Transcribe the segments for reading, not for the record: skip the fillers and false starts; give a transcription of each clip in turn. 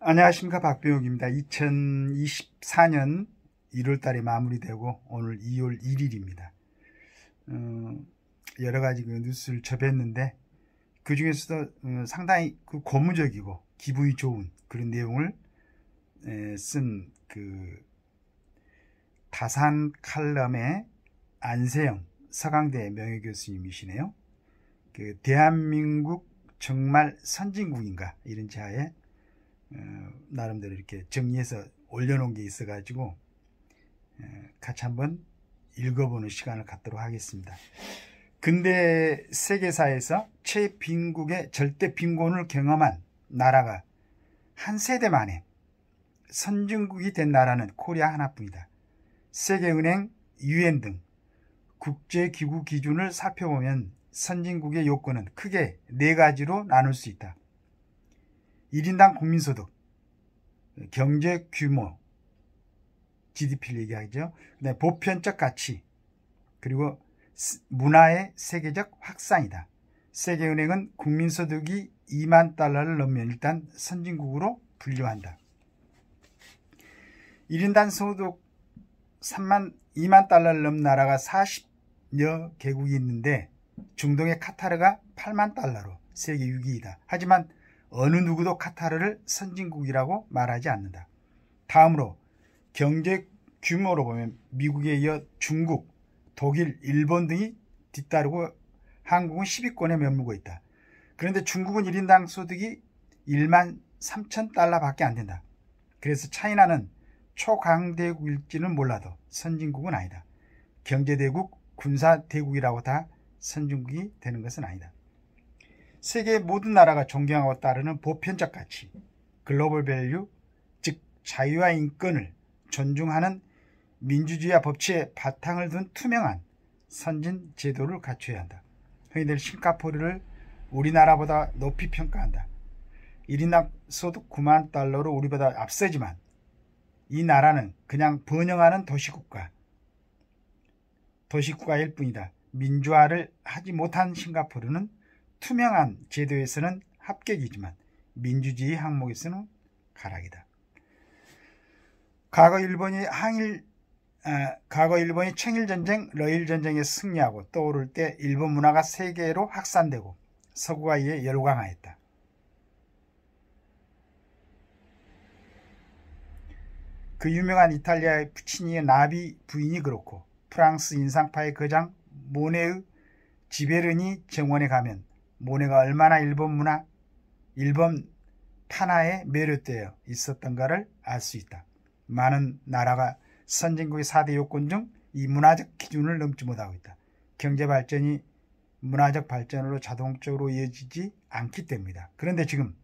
안녕하십니까, 박병욱입니다. 2024년 1월 달에 마무리되고 오늘 2월 1일입니다. 여러 가지 뉴스를 접했는데 그 중에서도 상당히 고무적이고 기분이 좋은 그런 내용을 쓴 다산 칼럼의 안세영 서강대 명예교수님이시네요. 대한민국 정말 선진국인가 이런 제하에 나름대로 이렇게 정리해서 올려놓은 게 있어가지고 같이 한번 읽어보는 시간을 갖도록 하겠습니다. 근대 세계사에서 최빈국의 절대 빈곤을 경험한 나라가 한 세대 만에 선진국이 된 나라는 코리아 하나뿐이다. 세계은행, UN 등 국제기구 기준을 살펴보면 선진국의 요건은 크게 4가지로 나눌 수 있다. 1인당 국민소득, 경제규모, GDP를 얘기하죠. 그다음에 보편적 가치, 그리고 문화의 세계적 확산이다. 세계은행은 국민소득이 2만 달러를 넘으면 일단 선진국으로 분류한다. 1인당 소득 2만 달러를 넘는 나라가 40여 개국이 있는데 중동의 카타르가 8만 달러로 세계 6위이다. 하지만 어느 누구도 카타르를 선진국이라고 말하지 않는다. 다음으로 경제 규모로 보면 미국에 이어 중국, 독일, 일본 등이 뒤따르고 한국은 10위권에 머물고 있다. 그런데 중국은 1인당 소득이 1만 3천 달러밖에 안 된다. 그래서 차이나는 초강대국일지는 몰라도 선진국은 아니다. 경제대국, 군사대국이라고 다 선진국이 되는 것은 아니다. 세계의 모든 나라가 존경하고 따르는 보편적 가치, 글로벌 밸류, 즉 자유와 인권을 존중하는 민주주의와 법치의 바탕을 둔 투명한 선진 제도를 갖춰야 한다. 흔히들 싱가포르를 우리나라보다 높이 평가한다. 1인당 소득 9만 달러로 우리보다 앞서지만 이 나라는 그냥 번영하는 도시국가일 뿐이다. 민주화를 하지 못한 싱가포르는 투명한 제도에서는 합격이지만 민주주의 항목에서는 가락이다. 과거 일본이 청일전쟁, 러일전쟁에 승리하고 떠오를 때 일본 문화가 세계로 확산되고 서구가 이에 열광하였다. 그 유명한 이탈리아의 푸치니의 나비 부인이 그렇고 프랑스 인상파의 거장 모네의 지베르니 정원에 가면 모네가 얼마나 일본 문화, 일본 판화에 매료되어 있었던가를 알 수 있다. 많은 나라가 선진국의 4대 요건 중 이 문화적 기준을 넘지 못하고 있다. 경제발전이 문화적 발전으로 자동적으로 이어지지 않기 때문이다. 그런데 지금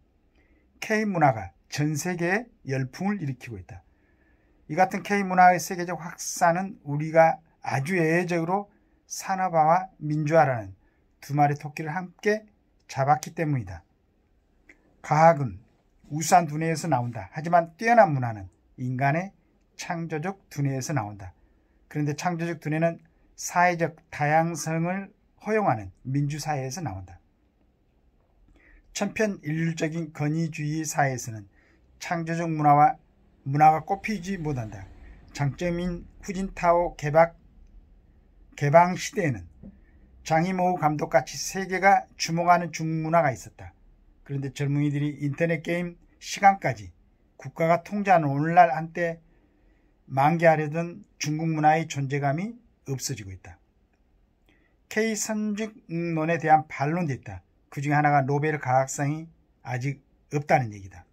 K문화가 전 세계에 열풍을 일으키고 있다. 이 같은 K문화의 세계적 확산은 우리가 아주 예외적으로 산업화와 민주화라는 두 마리 토끼를 함께 잡았기 때문이다. 과학은 우수한 두뇌에서 나온다. 하지만 뛰어난 문화는 인간의 창조적 두뇌에서 나온다. 그런데 창조적 두뇌는 사회적 다양성을 허용하는 민주사회에서 나온다. 천편일률적인 권위주의 사회에서는 창조적 문화가 꼽히지 못한다. 장점인 후진타오 개방 시대에는 장이모우 감독같이 세계가 주목하는 중문화가 있었다. 그런데 젊은이들이 인터넷 게임 시간까지 국가가 통제하는 오늘날 한때 만개하려던 중국 문화의 존재감이 없어지고 있다. K선진론에 대한 반론도 있다. 그 중에 하나가 노벨 과학상이 아직 없다는 얘기다.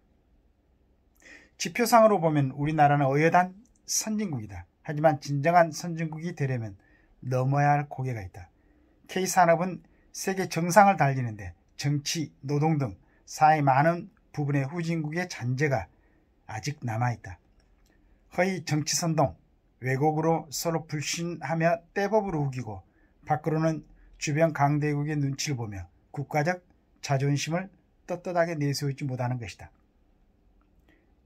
지표상으로 보면 우리나라는 어여단 선진국이다. 하지만 진정한 선진국이 되려면 넘어야 할 고개가 있다. K산업은 세계 정상을 달리는데 정치, 노동 등 사회 많은 부분의 후진국의 잔재가 아직 남아있다. 허위 정치선동, 왜곡으로 서로 불신하며 떼법으로 우기고 밖으로는 주변 강대국의 눈치를 보며 국가적 자존심을 떳떳하게 내세우지 못하는 것이다.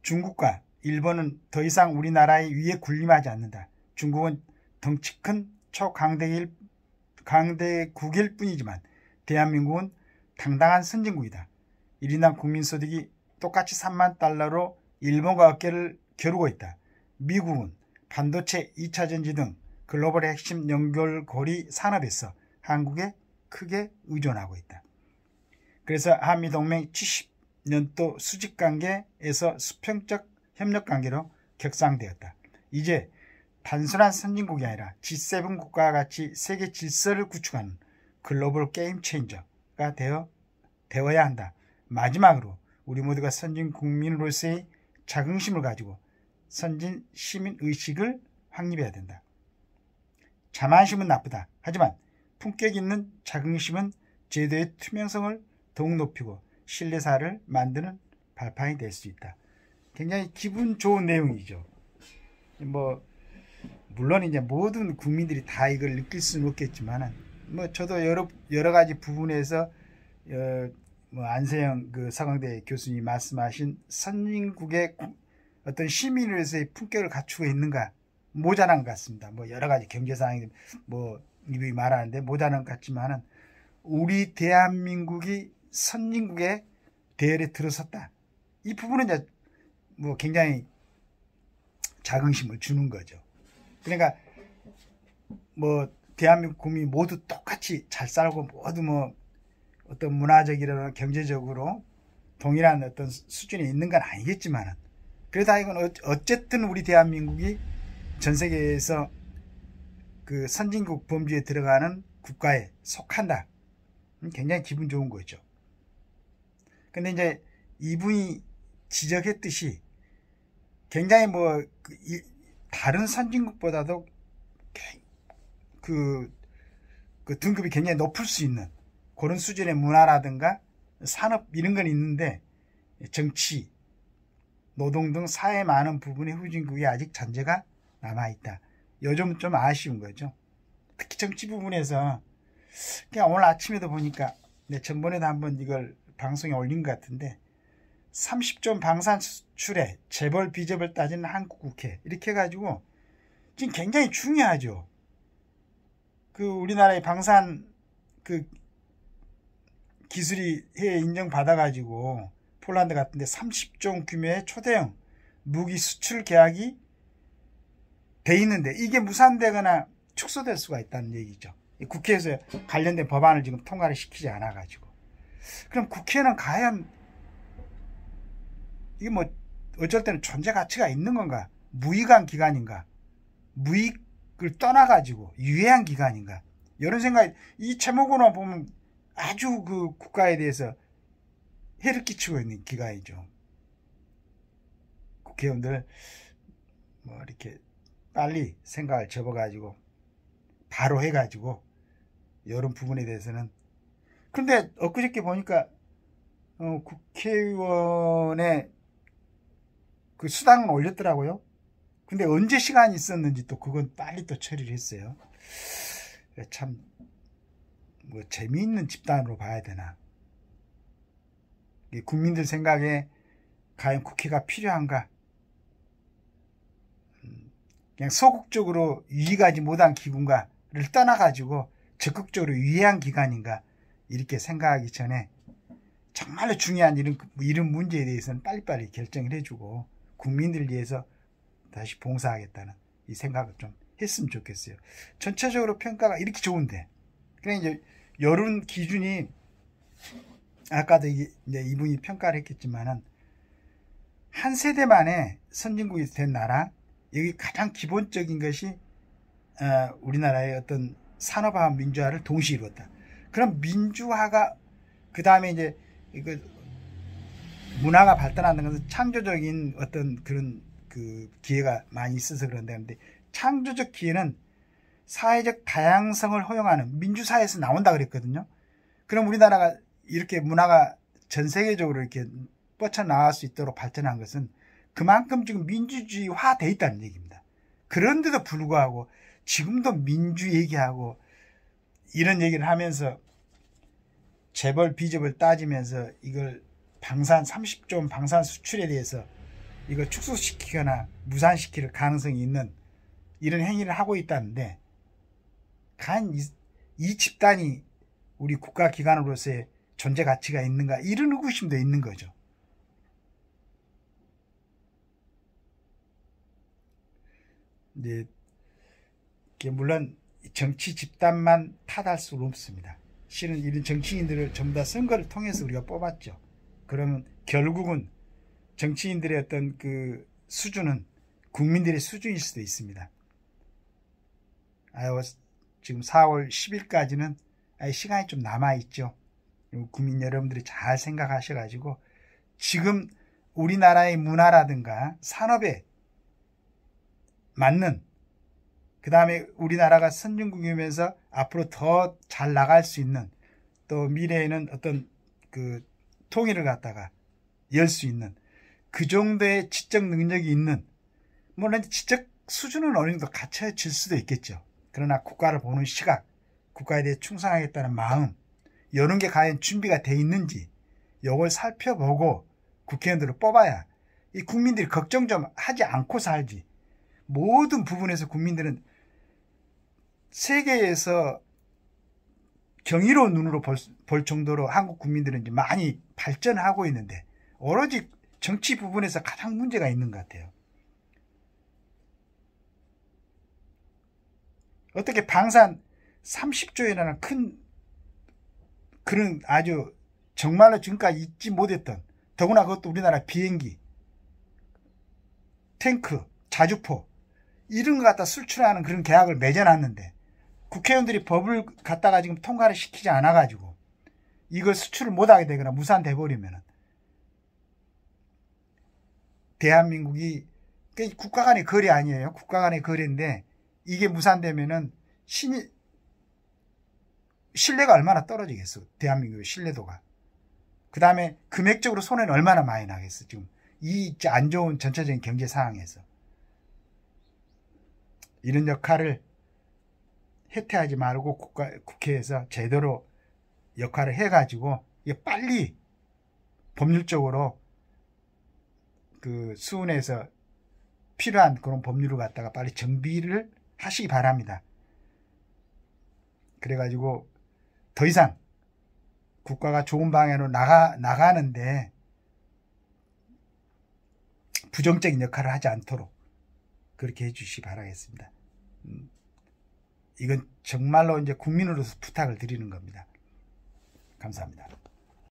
중국과 일본은 더 이상 우리나라의 위에 군림하지 않는다. 중국은 덩치 큰 초강대국일 뿐이지만 대한민국은 당당한 선진국이다. 1인당 국민소득이 똑같이 3만 달러로 일본과 어깨를 겨루고 있다. 미국은 반도체, 2차 전지 등 글로벌의 핵심 연결고리 산업에서 한국에 크게 의존하고 있다. 그래서 한미동맹 70년도 수직관계에서 수평적 협력관계로 격상되었다. 이제 단순한 선진국이 아니라 G7 국가와 같이 세계 질서를 구축하는 글로벌 게임 체인저가 되어야 한다. 마지막으로 우리 모두가 선진 국민으로서의 자긍심을 가지고 선진 시민의식을 확립해야 된다. 자만심은 나쁘다. 하지만 품격 있는 자긍심은 제도의 투명성을 더욱 높이고 신뢰사를 만드는 발판이 될 수 있다. 굉장히 기분 좋은 내용이죠. 물론 이제 모든 국민들이 다 이걸 느낄 수는 없겠지만은, 저도 여러 가지 부분에서, 안세영 서강대 교수님이 말씀하신 선진국의 어떤 시민으로서의 품격을 갖추고 있는가, 모자란 것 같습니다. 여러 가지 경제상황이 이분이 말하는데 모자란 것 같지만은, 우리 대한민국이 선진국의 대열에 들어섰다. 이 부분은 이제 굉장히 자긍심을 주는 거죠. 그러니까 대한민국 국민 모두 똑같이 잘 살고 모두 어떤 문화적이나 경제적으로 동일한 어떤 수준에 있는 건 아니겠지만은, 그래도 이건 어쨌든 우리 대한민국이 전 세계에서 그 선진국 범주에 들어가는 국가에 속한다. 굉장히 기분 좋은 거죠. 근데 이제 이분이 지적했듯이 굉장히 다른 선진국보다도 그 등급이 굉장히 높을 수 있는 그런 수준의 문화라든가 산업 이런 건 있는데, 정치, 노동 등 사회 많은 부분의 후진국이 아직 잔재가 남아있다. 요즘 좀 아쉬운 거죠. 특히 정치 부분에서 그냥 오늘 아침에도 보니까 전번에도 한번 이걸 방송에 올린 것 같은데, 30조 방산 수출에 재벌 비접을 따지는 한국 국회 이렇게 해가지고 지금 굉장히 중요하죠. 우리나라의 방산 기술이 해외 인정받아가지고 폴란드 같은데 30조 규모의 초대형 무기 수출 계약이 돼 있는데 이게 무산되거나 축소될 수가 있다는 얘기죠. 국회에서 관련된 법안을 지금 통과를 시키지 않아가지고. 그럼 국회는 과연 이게 어쩔 때는 존재 가치가 있는 건가? 무익한 기관인가? 무익을 떠나가지고 유해한 기관인가? 이런 생각이, 이 제목으로 보면 아주 국가에 대해서 해를 끼치고 있는 기관이죠. 국회의원들 이렇게 빨리 생각을 접어가지고 바로 해가지고 이런 부분에 대해서는. 근데 엊그저께 보니까 국회의원의 수당은 올렸더라고요. 근데 언제 시간이 있었는지 또 그건 빨리 또 처리를 했어요. 참 재미있는 집단으로 봐야 되나. 국민들 생각에 과연 국회가 필요한가? 그냥 소극적으로 유익하지 못한 기관가를 떠나가지고 적극적으로 유해한 기관인가, 이렇게 생각하기 전에 정말로 중요한 이런 문제에 대해서는 빨리빨리 결정을 해주고 국민들을 위해서 다시 봉사하겠다는 이 생각을 좀 했으면 좋겠어요. 전체적으로 평가가 이렇게 좋은데, 그냥 이제 여론 기준이 아까도 이제 이분이 평가를 했겠지만은, 한 세대 만에 선진국이 된 나라, 여기 가장 기본적인 것이 우리나라의 어떤 산업화와 민주화를 동시에 이루었다. 그럼 민주화가 그 다음에 이제 문화가 발달하는 것은 창조적인 어떤 그런 기회가 많이 있어서 그런데, 창조적 기회는 사회적 다양성을 허용하는 민주사회에서 나온다 그랬거든요. 그럼 우리나라가 이렇게 문화가 전 세계적으로 이렇게 뻗쳐나갈 수 있도록 발전한 것은 그만큼 지금 민주주의화 돼 있다는 얘기입니다. 그런데도 불구하고 지금도 민주 얘기하고 이런 얘기를 하면서 재벌 비접을 따지면서 이걸 30조 방산 수출에 대해서 이걸 축소시키거나 무산시킬 가능성이 있는 이런 행위를 하고 있다는데, 과연 이 집단이 우리 국가기관으로서의 존재 가치가 있는가, 이런 의구심도 있는 거죠. 이제 물론 정치 집단만 탓할 수는 없습니다. 실은 이런 정치인들을 전부 다 선거를 통해서 우리가 뽑았죠. 그러면 결국은 정치인들의 어떤 그 수준은 국민들의 수준일 수도 있습니다. 지금 4월 10일까지는 시간이 좀 남아있죠. 국민 여러분들이 잘 생각하셔가지고 지금 우리나라의 문화라든가 산업에 맞는, 그 다음에 우리나라가 선진국이면서 앞으로 더 잘 나갈 수 있는, 또 미래에는 어떤 그 통일을 갖다가 열 수 있는 그 정도의 지적 능력이 있는, 물론 지적 수준은 어느 정도 갖춰질 수도 있겠죠. 그러나 국가를 보는 시각, 국가에 대해 충성하겠다는 마음, 이런 게 과연 준비가 돼 있는지 이걸 살펴보고 국회의원들을 뽑아야 이 국민들이 걱정 좀 하지 않고 살지. 모든 부분에서 국민들은 세계에서 경이로운 눈으로 볼 정도로 한국 국민들은 이제 많이 발전하고 있는데 오로지 정치 부분에서 가장 문제가 있는 것 같아요. 어떻게 방산 30조이라는 큰 그런 아주 정말로 지금까지 잊지 못했던, 더구나 그것도 우리나라 비행기, 탱크, 자주포 이런 거 갖다 수출하는 그런 계약을 맺어놨는데 국회의원들이 법을 갖다가 지금 통과를 시키지 않아가지고 이걸 수출을 못하게 되거나 무산돼 버리면은 대한민국이 국가 간의 거래 아니에요. 국가 간의 거래인데 이게 무산되면은 신뢰가 얼마나 떨어지겠어. 대한민국의 신뢰도가. 그 다음에 금액적으로 손해는 얼마나 많이 나겠어. 지금 이 안 좋은 전체적인 경제 상황에서 이런 역할을 해태하지 말고 국회에서 제대로 역할을 해가지고 이게 빨리 법률적으로 그 수은에서 필요한 그런 법률을 갖다가 빨리 정비를 하시기 바랍니다. 그래가지고 더 이상 국가가 좋은 방향으로 나가는데 부정적인 역할을 하지 않도록 그렇게 해주시기 바라겠습니다. 이건 정말로 이제 국민으로서 부탁을 드리는 겁니다. 감사합니다.